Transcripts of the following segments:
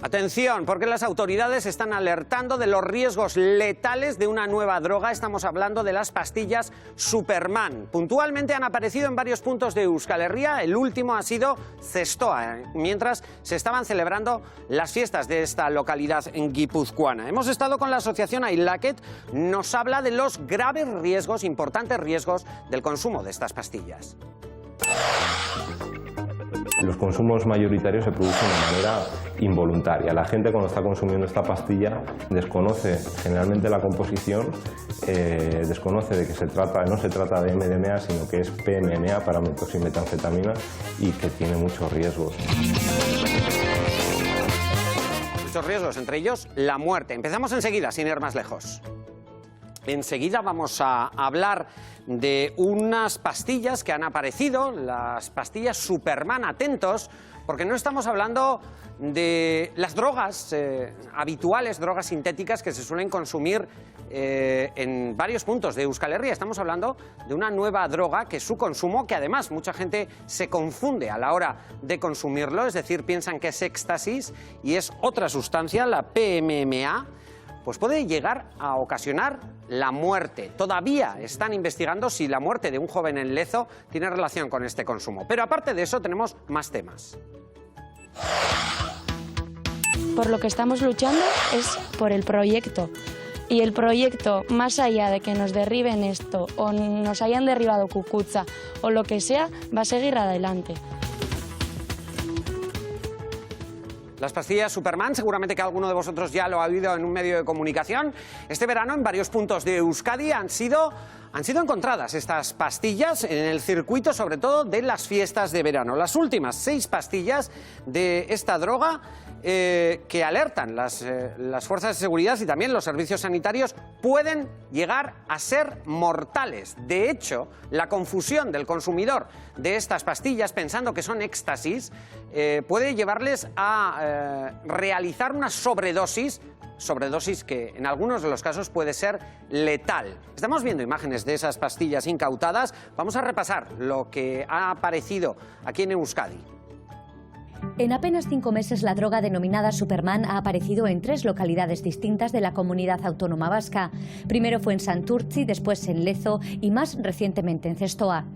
Atención, porque las autoridades están alertando de los riesgos letales de una nueva droga. Estamos hablando de las pastillas Superman. Puntualmente han aparecido en varios puntos de Euskal Herria. El último ha sido Zestoa, mientras se estaban celebrando las fiestas de esta localidad en guipuzcoana. Hemos estado con la asociación Ailaket. Nos habla de los graves riesgos, importantes riesgos del consumo de estas pastillas. Los consumos mayoritarios se producen de manera involuntaria. La gente cuando está consumiendo esta pastilla desconoce generalmente la composición, desconoce de que no se trata de MDMA, sino que es PMMA, para metoximetanfetamina, y que tiene muchos riesgos. Muchos riesgos, entre ellos la muerte. Empezamos enseguida, sin ir más lejos. Enseguida vamos a hablar de unas pastillas que han aparecido, las pastillas Superman. Atentos, porque no estamos hablando de las drogas habituales, drogas sintéticas que se suelen consumir en varios puntos de Euskal Herria. Estamos hablando de una nueva droga que su consumo, que además mucha gente se confunde a la hora de consumirlo, es decir, piensan que es éxtasis y es otra sustancia, la PMMA, pues puede llegar a ocasionar la muerte. Todavía están investigando si la muerte de un joven en Lezo tiene relación con este consumo. Pero aparte de eso tenemos más temas. Por lo que estamos luchando es por el proyecto. Y el proyecto, más allá de que nos derriben esto o nos hayan derribado Cucutza o lo que sea, va a seguir adelante. Las pastillas Superman, seguramente que alguno de vosotros ya lo ha oído en un medio de comunicación. Este verano en varios puntos de Euskadi han sido encontradas estas pastillas en el circuito, sobre todo de las fiestas de verano. Las últimas 6 pastillas de esta droga que alertan las fuerzas de seguridad y también los servicios sanitarios pueden llegar a ser mortales. De hecho, la confusión del consumidor de estas pastillas pensando que son éxtasis puede llevarles a realizar una sobredosis que en algunos de los casos puede ser letal. Estamos viendo imágenes de esas pastillas incautadas. Vamos a repasar lo que ha aparecido aquí en Euskadi. En apenas 5 meses, la droga denominada Superman ha aparecido en 3 localidades distintas de la comunidad autónoma vasca. Primero fue en Santurtzi, después en Lezo y más recientemente en Zestoa.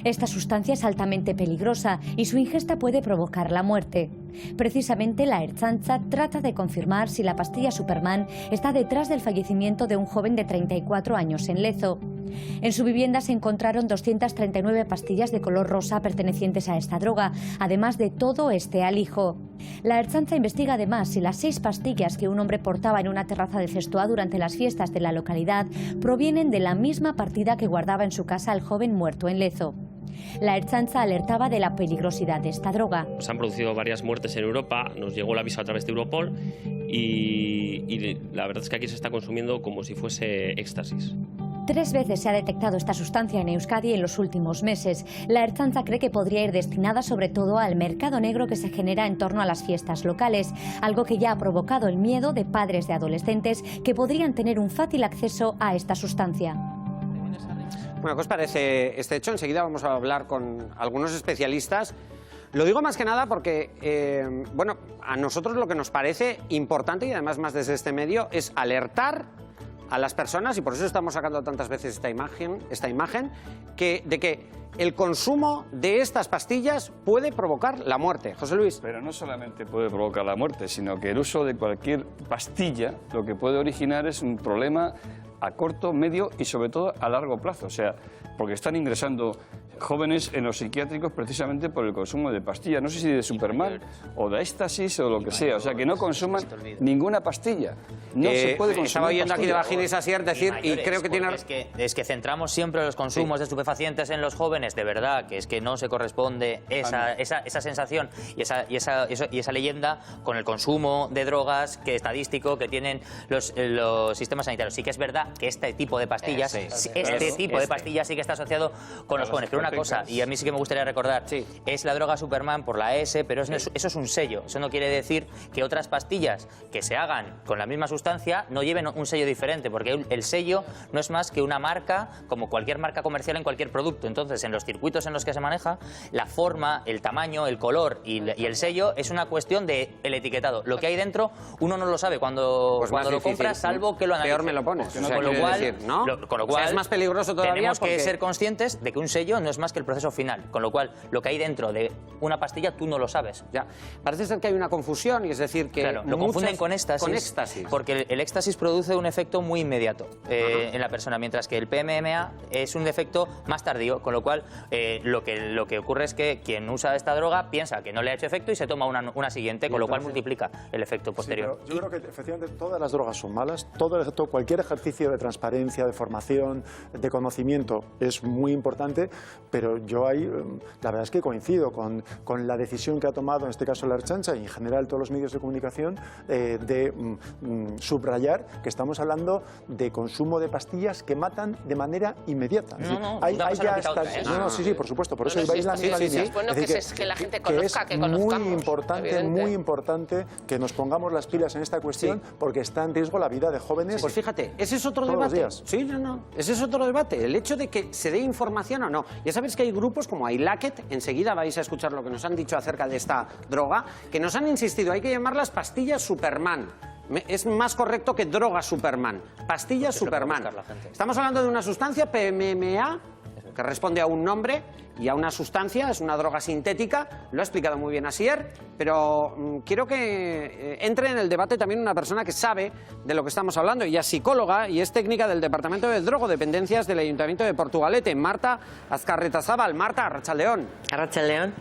Esta sustancia es altamente peligrosa y su ingesta puede provocar la muerte. Precisamente la Ertzaintza trata de confirmar si la pastilla Superman está detrás del fallecimiento de un joven de 34 años en Lezo. En su vivienda se encontraron 239 pastillas de color rosa pertenecientes a esta droga, además de todo este alijo. La Ertzaintza investiga además si las 6 pastillas que un hombre portaba en una terraza de Zestoa durante las fiestas de la localidad provienen de la misma partida que guardaba en su casa el joven muerto en Lezo. La Ertzaintza alertaba de la peligrosidad de esta droga. Se han producido varias muertes en Europa, nos llegó el aviso a través de Europol y la verdad es que aquí se está consumiendo como si fuese éxtasis. 3 veces se ha detectado esta sustancia en Euskadi en los últimos meses. La Ertzaintza cree que podría ir destinada sobre todo al mercado negro que se genera en torno a las fiestas locales, algo que ya ha provocado el miedo de padres de adolescentes que podrían tener un fácil acceso a esta sustancia. Bueno, ¿qué os parece este hecho? Enseguida vamos a hablar con algunos especialistas. Lo digo más que nada porque, bueno, a nosotros lo que nos parece importante, y además más desde este medio, es alertar a las personas, y por eso estamos sacando tantas veces esta imagen de que el consumo de estas pastillas puede provocar la muerte. José Luis. Pero no solamente puede provocar la muerte, sino que el uso de cualquier pastilla lo que puede originar es un problema a corto, medio y sobre todo a largo plazo. O sea, porque están ingresando jóvenes en los psiquiátricos precisamente por el consumo de pastillas, no sé si de Superman o de éxtasis o lo que sea, o sea, que no consuman ninguna pastilla. No se puede consumir. Estaba oyendo aquí de Vaginis Asier decir, y creo que tiene... Es que centramos siempre los consumos de estupefacientes en los jóvenes, de verdad, que es que no se corresponde esa sensación y esa leyenda con el consumo de drogas estadístico que tienen los sistemas sanitarios. Sí que es verdad que este tipo de pastillas, sí que está asociado con los jóvenes, pero una cosa, y a mí sí que me gustaría recordar, es la droga Superman por la S, pero eso es un sello. Eso no quiere decir que otras pastillas que se hagan con la misma sustancia no lleven un sello diferente, porque el sello no es más que una marca, como cualquier marca comercial en cualquier producto. Entonces, en los circuitos en los que se maneja, la forma, el tamaño, el color y el sello es una cuestión del etiquetado. Lo que hay dentro uno no lo sabe cuando lo compra, salvo que lo analice. Peor me lo pones. Con lo cual, con lo cual es más peligroso todavía. Tenemos que ser conscientes de que un sello no es más que el proceso final. Con lo cual, lo que hay dentro de una pastilla tú no lo sabes. Ya. Parece ser que hay una confusión, y es decir que claro, lo confunden con éxtasis. Porque el éxtasis produce un efecto muy inmediato en la persona, mientras que el PMMA es un efecto más tardío, con lo cual lo que ocurre es que quien usa esta droga piensa que no le ha hecho efecto y se toma una siguiente, con lo cual multiplica el efecto posterior. Sí, yo creo que efectivamente todas las drogas son malas, cualquier ejercicio de transparencia, de formación, de conocimiento es muy importante, pero yo ahí la verdad es que coincido con la decisión que ha tomado en este caso la Ertzaintza y en general todos los medios de comunicación de subrayar que estamos hablando de consumo de pastillas que matan de manera inmediata. Sí, por supuesto, por eso vais la misma línea. Es bueno que la gente conozca, que conozcamos. Muy importante que nos pongamos las pilas en esta cuestión porque está en riesgo la vida de jóvenes. Pues fíjate, ese es otro debate. Sí, ese es otro debate, el hecho de que se dé información o no. Ya sabéis que hay grupos como iLacket, enseguida vais a escuchar lo que nos han dicho acerca de esta droga, que nos han insistido, hay que llamarlas pastillas Superman. Es más correcto que droga Superman, pastillas Superman. Estamos hablando de una sustancia, PMMA, que responde a un nombre y a una sustancia, es una droga sintética, lo ha explicado muy bien Asier, pero quiero que entre en el debate también una persona que sabe de lo que estamos hablando, ella es psicóloga y es técnica del Departamento de Drogodependencias del Ayuntamiento de Portugalete, Marta Azcarretazábal. Marta, arratsaldeón. Arratsaldeón.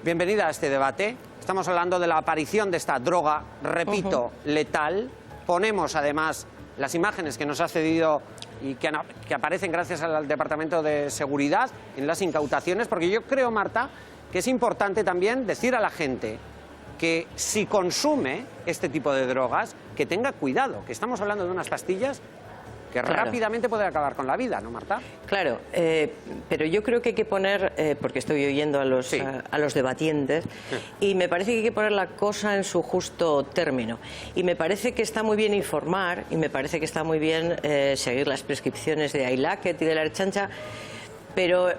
Bienvenida a este debate. Estamos hablando de la aparición de esta droga, repito, letal. Ponemos además las imágenes que nos ha cedido y que aparecen gracias al Departamento de Seguridad en las incautaciones, porque yo creo, Marta, que es importante también decir a la gente que si consume este tipo de drogas, que tenga cuidado, que estamos hablando de unas pastillas que rápidamente pueden acabar con la vida, ¿no, Marta? Claro, pero yo creo que hay que poner, porque estoy oyendo a los debatientes, y me parece que hay que poner la cosa en su justo término. Y me parece que está muy bien informar, y me parece que está muy bien seguir las prescripciones de iLacket y de la Ertzaintza, pero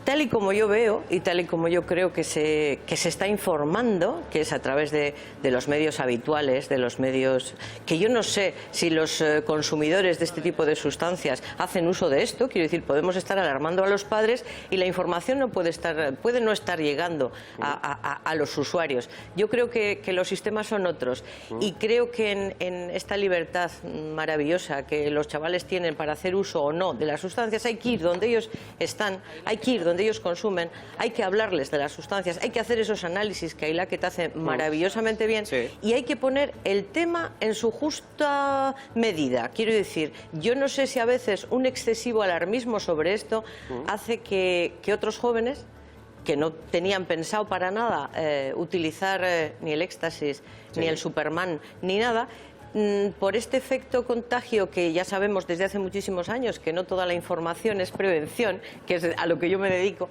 tal y como yo veo y tal y como yo creo que se está informando, que es a través de los medios habituales, de los medios que yo no sé si los consumidores de este tipo de sustancias hacen uso de esto, quiero decir, podemos estar alarmando a los padres y la información no puede no estar llegando a los usuarios. Yo creo que los sistemas son otros y creo que en esta libertad maravillosa que los chavales tienen para hacer uso o no de las sustancias, hay que ir donde ellos están, hay que ir donde ellos consumen, hay que hablarles de las sustancias, hay que hacer esos análisis que iLacket hace maravillosamente bien y hay que poner el tema en su justa medida. Quiero decir, yo no sé si a veces un excesivo alarmismo sobre esto hace que otros jóvenes que no tenían pensado para nada utilizar ni el éxtasis, ni el Superman, ni nada, por este efecto contagio que ya sabemos desde hace muchísimos años, que no toda la información es prevención, que es a lo que yo me dedico,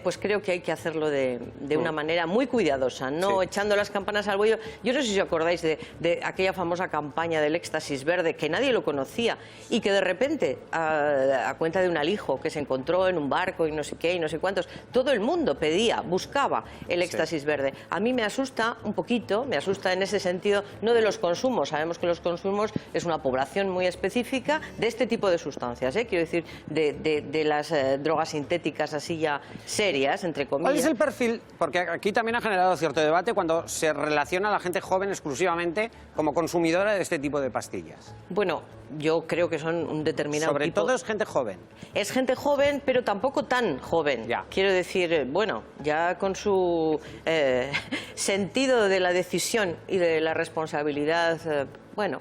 pues creo que hay que hacerlo de una manera muy cuidadosa, no echando las campanas al vuelo. Yo no sé si os acordáis de aquella famosa campaña del éxtasis verde, que nadie lo conocía y que de repente, a cuenta de un alijo que se encontró en un barco y no sé qué y no sé cuántos, todo el mundo buscaba el éxtasis verde. A mí me asusta un poquito, me asusta en ese sentido, no de los consumos, sabemos que los consumos es una población muy específica de este tipo de sustancias, quiero decir, de las drogas sintéticas así ya serias, entre comillas. ¿Cuál es el perfil? Porque aquí también ha generado cierto debate cuando se relaciona a la gente joven exclusivamente como consumidora de este tipo de pastillas. Bueno, yo creo que son un determinado Sobre tipo. todo es gente joven. Es gente joven, pero tampoco tan joven. Quiero decir, bueno, ya con su sentido de la decisión y de la responsabilidad bueno,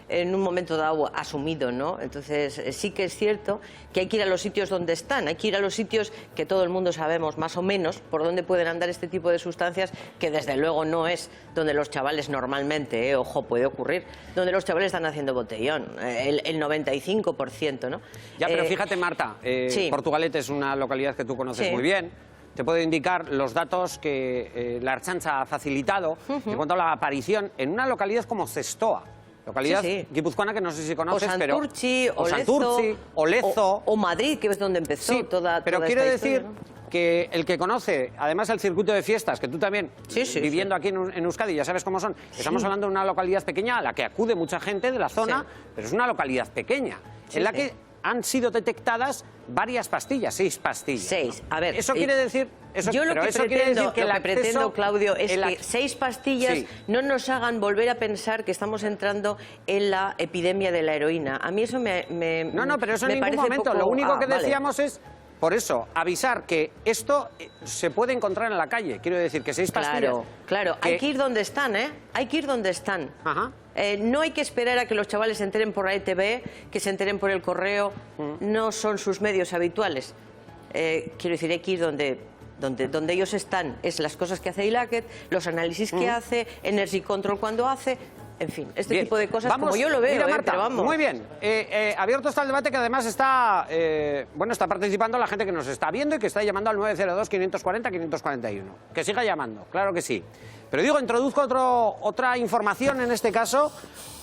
en un momento dado asumido, ¿no? Entonces sí que es cierto que hay que ir a los sitios donde están, hay que ir a los sitios que todo el mundo sabemos más o menos por dónde pueden andar este tipo de sustancias, que desde luego no es donde los chavales normalmente, ojo, puede ocurrir, donde los chavales están haciendo botellón, el 95%, ¿no? Ya, pero fíjate, Marta, sí. Portugalete es una localidad que tú conoces muy bien. Te puedo indicar los datos que la Ertzaintza ha facilitado en cuanto a la aparición en una localidad como Zestoa, localidad guipuzcoana que no sé si conoces, o Santurtzi, o Lezo, o Madrid, que es donde empezó toda pero quiero esta decir historia, ¿no? que el que conoce, además, el circuito de fiestas, que tú también, viviendo aquí en Euskadi, ya sabes cómo son, estamos hablando de una localidad pequeña a la que acude mucha gente de la zona, pero es una localidad pequeña, en la que han sido detectadas varias pastillas, 6 pastillas. 6, a ver. Eso quiere decir... Yo lo que pretendo, Claudio, es que 6 pastillas no nos hagan volver a pensar que estamos entrando en la epidemia de la heroína. A mí eso me No, pero eso en ningún momento. Poco... Lo único que decíamos es... Por eso, avisar que esto se puede encontrar en la calle. Quiero decir que 6 pastillas... Claro, hay que ir donde están, ¿eh? Hay que ir donde están. No hay que esperar a que los chavales se enteren por la ETV, que se enteren por el correo. No son sus medios habituales. Quiero decir, hay que ir donde ellos están. Es las cosas que hace ILACET, los análisis que hace, Energy Control cuando hace... En fin, este tipo de cosas, como yo lo veo, mira, Marta, pero vamos. Muy bien, abierto está el debate, que además está, está participando la gente que nos está viendo y que está llamando al 902-540-541. Que siga llamando, claro que sí. Pero digo, introduzco otra información en este caso,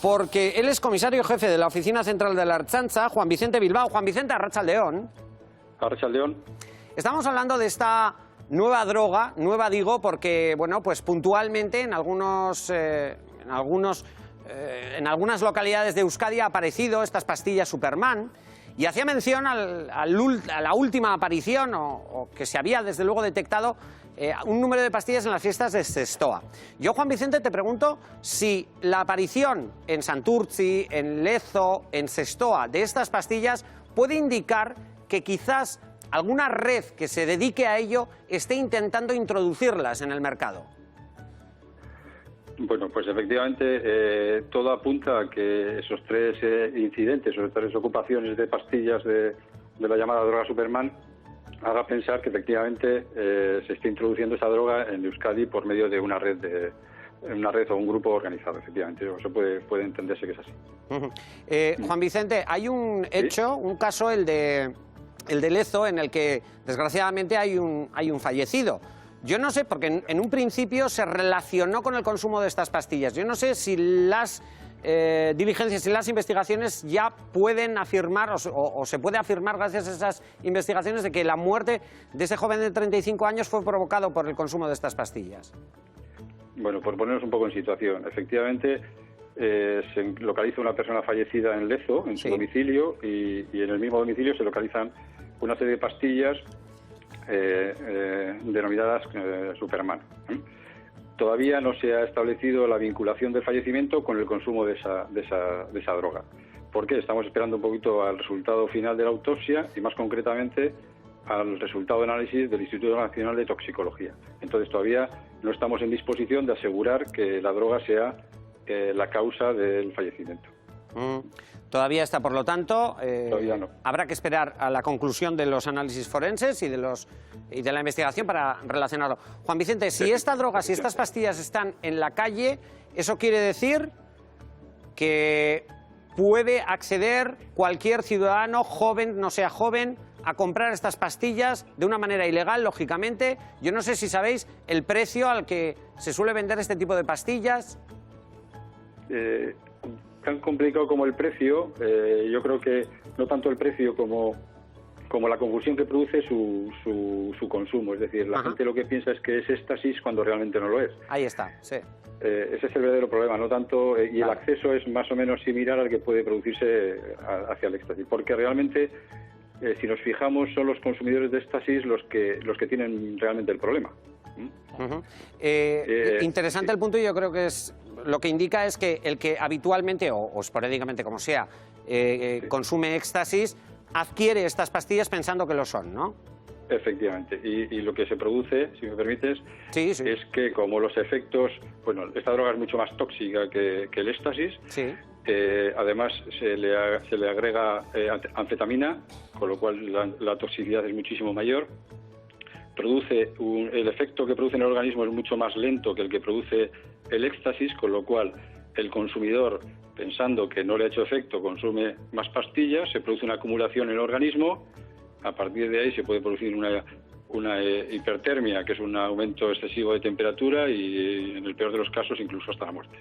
porque él es comisario jefe de la Oficina Central de la Ertzaintza, Juan Vicente Bilbao. Juan Vicente, Arratsaldeon. Arratsaldeon. Estamos hablando de esta nueva droga, nueva digo, porque, bueno, pues puntualmente en algunas localidades de Euskadi ha aparecido estas pastillas Superman, y hacía mención a la última aparición, o que se había desde luego detectado un número de pastillas en las fiestas de Zestoa. Yo, Juan Vicente, te pregunto si la aparición en Santurtzi, en Lezo, en Zestoa de estas pastillas puede indicar que quizás alguna red que se dedique a ello esté intentando introducirlas en el mercado. Bueno, pues efectivamente todo apunta a que esos 3 incidentes, esos 3 ocupaciones de pastillas de la llamada droga Superman, haga pensar que efectivamente se está introduciendo esa droga en Euskadi por medio de una red o un grupo organizado, efectivamente. Eso puede entenderse que es así. Juan Vicente, hay un hecho, un caso, el de Lezo, en el que desgraciadamente hay un fallecido. Yo no sé, porque en un principio se relacionó con el consumo de estas pastillas. Yo no sé si las diligencias y las investigaciones ya pueden afirmar, o se puede afirmar gracias a esas investigaciones, de que la muerte de ese joven de 35 años fue provocado por el consumo de estas pastillas. Bueno, por ponernos un poco en situación, efectivamente se localiza una persona fallecida en Lezo, en su domicilio, y en el mismo domicilio se localizan una serie de pastillas denominadas Superman. Todavía no se ha establecido la vinculación del fallecimiento con el consumo de esa droga. ¿Por qué? Estamos esperando un poquito al resultado final de la autopsia y más concretamente al resultado de análisis del Instituto Nacional de Toxicología. Entonces todavía no estamos en disposición de asegurar que la droga sea la causa del fallecimiento. Todavía está, por lo tanto, todavía no. Habrá que esperar a la conclusión de los análisis forenses y de la investigación para relacionarlo. Juan Vicente, si esta droga, si estas pastillas están en la calle, ¿eso quiere decir que puede acceder cualquier ciudadano, joven, no sea joven, a comprar estas pastillas de una manera ilegal, lógicamente? Yo no sé si sabéis el precio al que se suele vender este tipo de pastillas. Tan complicado como el precio, yo creo que no tanto el precio como la confusión que produce su consumo. Es decir, la gente lo que piensa es que es éxtasis cuando realmente no lo es. Ahí está, sí. Ese es el verdadero problema, no tanto, y el acceso es más o menos similar al que puede producirse hacia el éxtasis, porque realmente si nos fijamos son los consumidores de éxtasis los que tienen realmente el problema. Interesante el punto, y yo creo que lo que indica es que el que habitualmente o esporádicamente, como sea, consume éxtasis, adquiere estas pastillas pensando que lo son, ¿no? Efectivamente. Y lo que se produce, si me permites, sí. es que como los efectos... Bueno, esta droga es mucho más tóxica que el éxtasis. Sí. Además, se le agrega anfetamina, con lo cual la toxicidad es muchísimo mayor. El efecto que produce en el organismo es mucho más lento que el que produce el éxtasis, con lo cual el consumidor, pensando que no le ha hecho efecto, consume más pastillas, se produce una acumulación en el organismo. A partir de ahí se puede producir una hipertermia, que es un aumento excesivo de temperatura, y en el peor de los casos incluso hasta la muerte.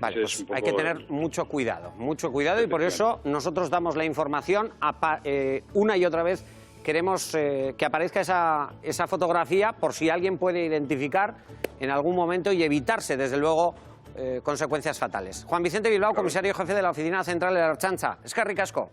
Vale, pues hay que tener mucho cuidado, y por eso nosotros damos la información una y otra vez. Queremos que aparezca esa fotografía por si alguien puede identificar en algún momento y evitarse, desde luego, consecuencias fatales. Juan Vicente Bilbao, comisario jefe de la Oficina Central de la Ertzaintza. Eskerrik asko.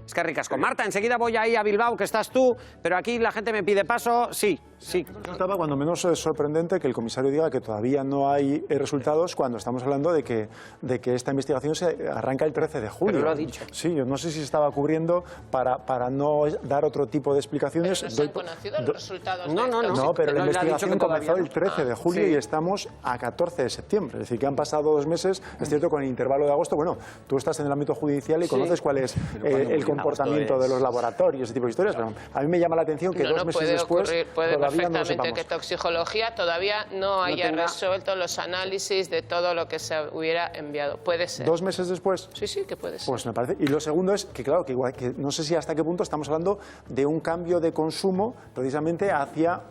Eskerrik asko. Marta, enseguida voy ahí a Bilbao, que estás tú, pero aquí la gente me pide paso. Sí. Estaba cuando menos sorprendente que el comisario diga que todavía no hay resultados cuando estamos hablando de que esta investigación se arranca el 13 de julio. Pero lo ha dicho. Sí, yo no sé si se estaba cubriendo para no dar otro tipo de explicaciones. Pero no se han conocido los resultados. No, pero la investigación comenzó el 13 de julio y estamos a 14 de septiembre. Es decir, que han pasado 2 meses, es cierto, con el intervalo de agosto. Bueno, tú estás en el ámbito judicial y conoces cuál es el comportamiento de los laboratorios, ese tipo de historias. Pero a mí me llama la atención que 2 meses después todavía no lo sepamos. Que toxicología todavía no haya resuelto los análisis de todo lo que se hubiera enviado. Puede ser. 2 meses después. Sí, que puede ser. Pues me parece. Y lo segundo es que, claro, que no sé si hasta qué punto estamos hablando de un cambio de consumo precisamente hacia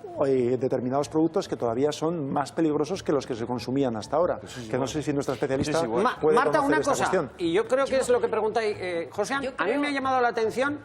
determinados productos que todavía son más peligrosos que los que se consumían hasta ahora. Que no sé si nuestra especialista puede Marta, conocer una esta cosa, cuestión. y yo creo que es lo que pregunta José. A mí me ha llamado la atención,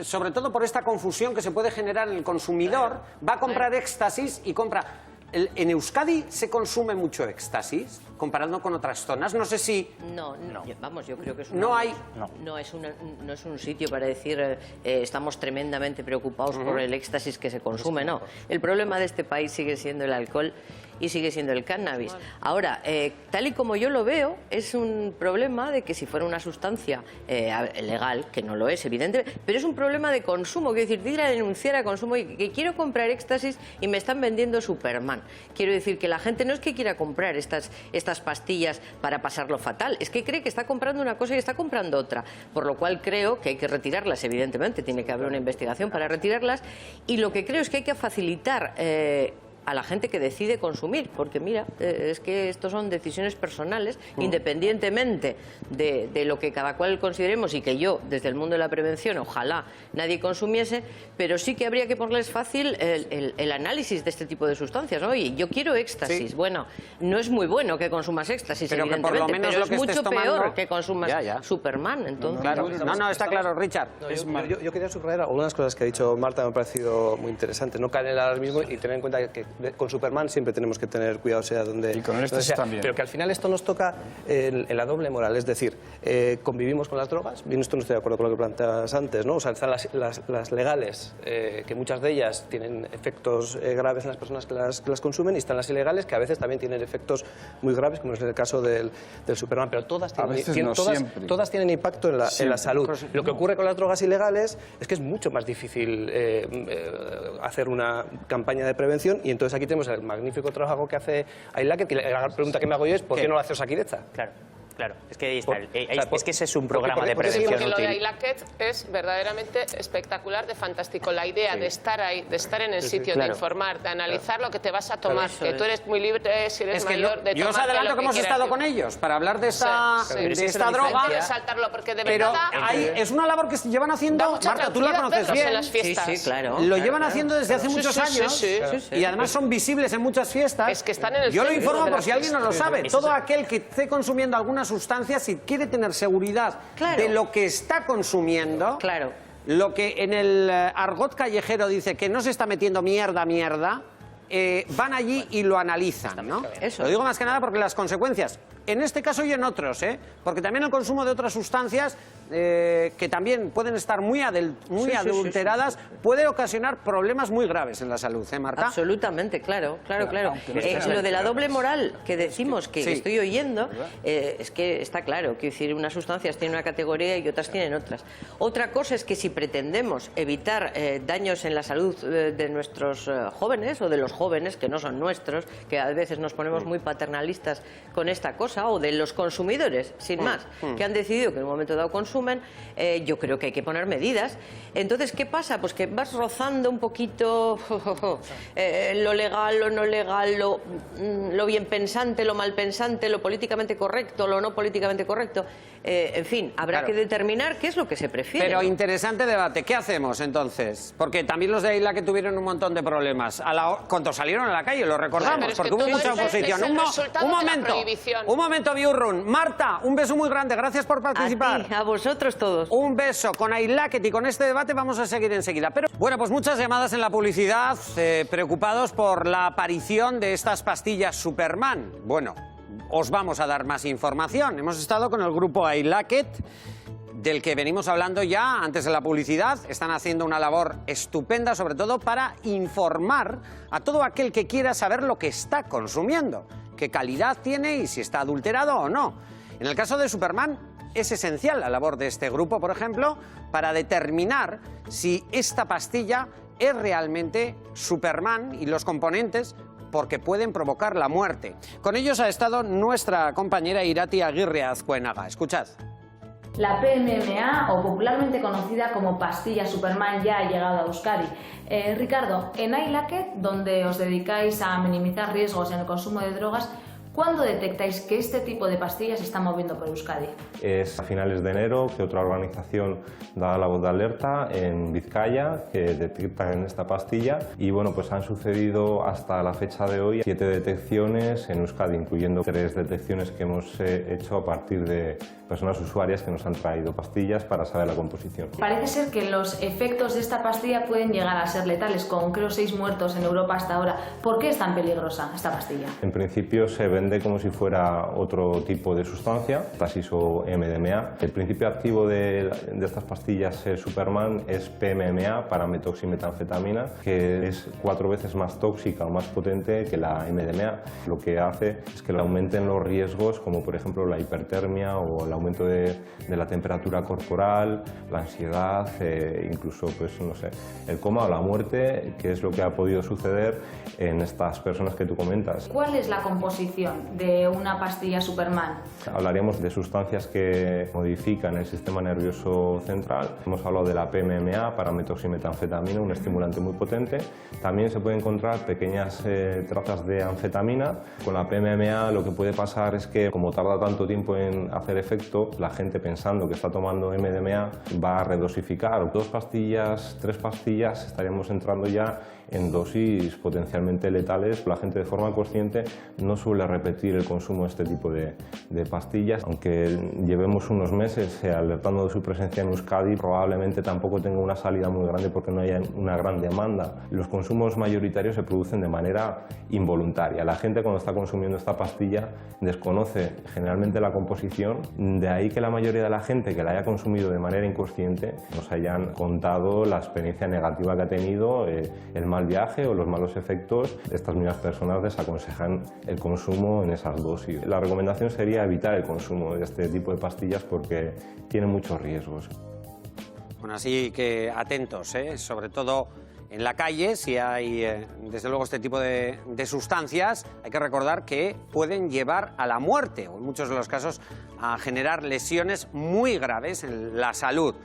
sobre todo por esta confusión que se puede generar en el consumidor. Va a comprar éxtasis y compra... ¿En Euskadi se consume mucho éxtasis, comparando con otras zonas? No sé si... No. Yo creo que es no es un sitio para decir estamos tremendamente preocupados por el éxtasis que se consume, no. El problema de este país sigue siendo el alcohol y sigue siendo el cannabis. Ahora, tal y como yo lo veo, es un problema de que si fuera una sustancia legal, que no lo es, evidentemente, pero es un problema de consumo, quiero decir, de ir a denunciar a consumo y que quiero comprar éxtasis y me están vendiendo Superman. Quiero decir que la gente no es que quiera comprar estas pastillas para pasarlo fatal, es que cree que está comprando una cosa y está comprando otra, por lo cual creo que hay que retirarlas, evidentemente, tiene que haber una investigación para retirarlas, y lo que creo es que hay que facilitar a la gente que decide consumir, porque mira, es que estos son decisiones personales, independientemente de lo que cada cual consideremos, y que yo, desde el mundo de la prevención, ojalá nadie consumiese, pero sí que habría que ponerles fácil el análisis de este tipo de sustancias. Oye, yo quiero éxtasis. Bueno, no es muy bueno que consumas éxtasis, pero evidentemente, por lo menos pero lo que es mucho tomando... peor que consumas Superman. Entonces, No, está claro, Richard. Yo quería subrayar algunas cosas que ha dicho Marta, me ha parecido muy interesante. No caer en el alarmismo y tener en cuenta que con Superman siempre tenemos que tener cuidado, sea donde, y con esto sea, también. pero que al final esto nos toca en la doble moral, es decir, convivimos con las drogas, bien, esto no estoy de acuerdo con lo que planteas antes, ¿no? O sea, están las legales, que muchas de ellas tienen efectos graves en las personas que las consumen, y están las ilegales, que a veces también tienen efectos muy graves, como es el caso del Superman, pero todas tienen impacto en la salud. Lo que ocurre con las drogas ilegales es que es mucho más difícil hacer una campaña de prevención, y entonces aquí tenemos el magnífico trabajo que hace Ailaket, que la pregunta que me hago yo es ¿por qué no lo hace Osakidetza? Claro, es que ahí está. Es que ese es un programa de prevención porque lo de útil. Ailaket es verdaderamente espectacular, de fantástico. La idea de estar ahí, de estar en el sitio, de informar, de analizar lo que te vas a tomar, que tú eres muy libre, si eres mayor, de tomar. Yo os adelanto que hemos estado con ellos para hablar de esta droga. Hay que resaltarlo porque de pero verdad es una labor que llevan haciendo, Marta, tú la conoces bien. En las fiestas. Sí, claro. Lo llevan haciendo desde hace muchos años y además son visibles en muchas fiestas. Es que están en el Yo lo informo por si alguien no lo sabe. Todo aquel que esté consumiendo alguna sustancia, si quiere tener seguridad de lo que está consumiendo, lo que en el argot callejero dice que no se está metiendo mierda, van allí y lo analizan, ¿no? Lo digo más que nada porque las consecuencias en este caso y en otros, porque también el consumo de otras sustancias que también pueden estar muy adulteradas puede ocasionar problemas muy graves en la salud, Marta. Absolutamente, claro. Lo de la doble moral que decimos, que estoy oyendo, es que está claro, quiero decir, unas sustancias tienen una categoría y otras tienen otras. Otra cosa es que si pretendemos evitar daños en la salud de nuestros jóvenes o de los jóvenes que no son nuestros, que a veces nos ponemos muy paternalistas con esta cosa, o de los consumidores, sin más, que han decidido que en un momento dado consumen, yo creo que hay que poner medidas. Entonces, ¿qué pasa? Pues que vas rozando un poquito lo legal, lo no legal, lo bien pensante, lo mal pensante, lo políticamente correcto, lo no políticamente correcto. En fin, habrá que determinar qué es lo que se prefiere. Pero interesante debate. ¿Qué hacemos entonces? Porque también los de Aila que tuvieron un montón de problemas cuando salieron a la calle, lo recordamos, porque hubo mucha oposición. Un momento, Biurrun. Marta, un beso muy grande. Gracias por participar. A vosotros todos. Un beso. Con Ailaket y con este debate vamos a seguir enseguida. Pero bueno, pues muchas llamadas en la publicidad preocupados por la aparición de estas pastillas Superman. Bueno, os vamos a dar más información. Hemos estado con el grupo Ailaket, del que venimos hablando ya antes de la publicidad. Están haciendo una labor estupenda, sobre todo para informar a todo aquel que quiera saber lo que está consumiendo, qué calidad tiene y si está adulterado o no. En el caso de Superman, es esencial la labor de este grupo, por ejemplo, para determinar si esta pastilla es realmente Superman y los componentes, porque pueden provocar la muerte. Con ellos ha estado nuestra compañera Irati Aguirre Azcuenaga. Escuchad. La PMMA, o popularmente conocida como pastilla Superman, ya ha llegado a Euskadi. Ricardo, en Ailaket, donde os dedicáis a minimizar riesgos en el consumo de drogas, ¿cuándo detectáis que este tipo de pastillas se está moviendo por Euskadi? Es a finales de enero que otra organización da la voz de alerta en Vizcaya, que detectan esta pastilla, y bueno, pues han sucedido hasta la fecha de hoy 7 detecciones en Euskadi, incluyendo 3 detecciones que hemos hecho a partir de personas usuarias que nos han traído pastillas para saber la composición. Parece ser que los efectos de esta pastilla pueden llegar a ser letales, con creo 6 muertos en Europa hasta ahora. ¿Por qué es tan peligrosa esta pastilla? En principio se vende como si fuera otro tipo de sustancia, éxtasis o MDMA. El principio activo de estas pastillas Superman es PMMA, parametoximetanfetamina, que es 4 veces más tóxica o más potente que la MDMA. Lo que hace es que le aumenten los riesgos, como por ejemplo la hipertermia o el aumento de la temperatura corporal, la ansiedad, incluso pues, no sé, el coma o la muerte, que es lo que ha podido suceder en estas personas que tú comentas. ¿Cuál es la composición de una pastilla Superman? Hablaríamos de sustancias que modifican el sistema nervioso central. Hemos hablado de la PMMA, parametoximetanfetamina, un estimulante muy potente. También se pueden encontrar pequeñas trazas de anfetamina. Con la PMMA lo que puede pasar es que, como tarda tanto tiempo en hacer efecto, la gente pensando que está tomando MDMA va a redosificar. 2 pastillas, 3 pastillas, estaríamos entrando ya en dosis potencialmente letales. La gente de forma consciente no suele repetir el consumo de este tipo de pastillas. Aunque llevemos unos meses alertando de su presencia en Euskadi, probablemente tampoco tenga una salida muy grande porque no haya una gran demanda. Los consumos mayoritarios se producen de manera involuntaria. La gente, cuando está consumiendo esta pastilla, desconoce generalmente la composición. De ahí que la mayoría de la gente que la haya consumido de manera inconsciente nos hayan contado la experiencia negativa que ha tenido, el mal viaje o los malos efectos. Estas mismas personas desaconsejan el consumo en esas dosis. La recomendación sería evitar el consumo de este tipo de pastillas porque tiene muchos riesgos. Bueno, así que atentos, sobre todo en la calle, si hay desde luego este tipo de sustancias, hay que recordar que pueden llevar a la muerte o en muchos de los casos a generar lesiones muy graves en la salud.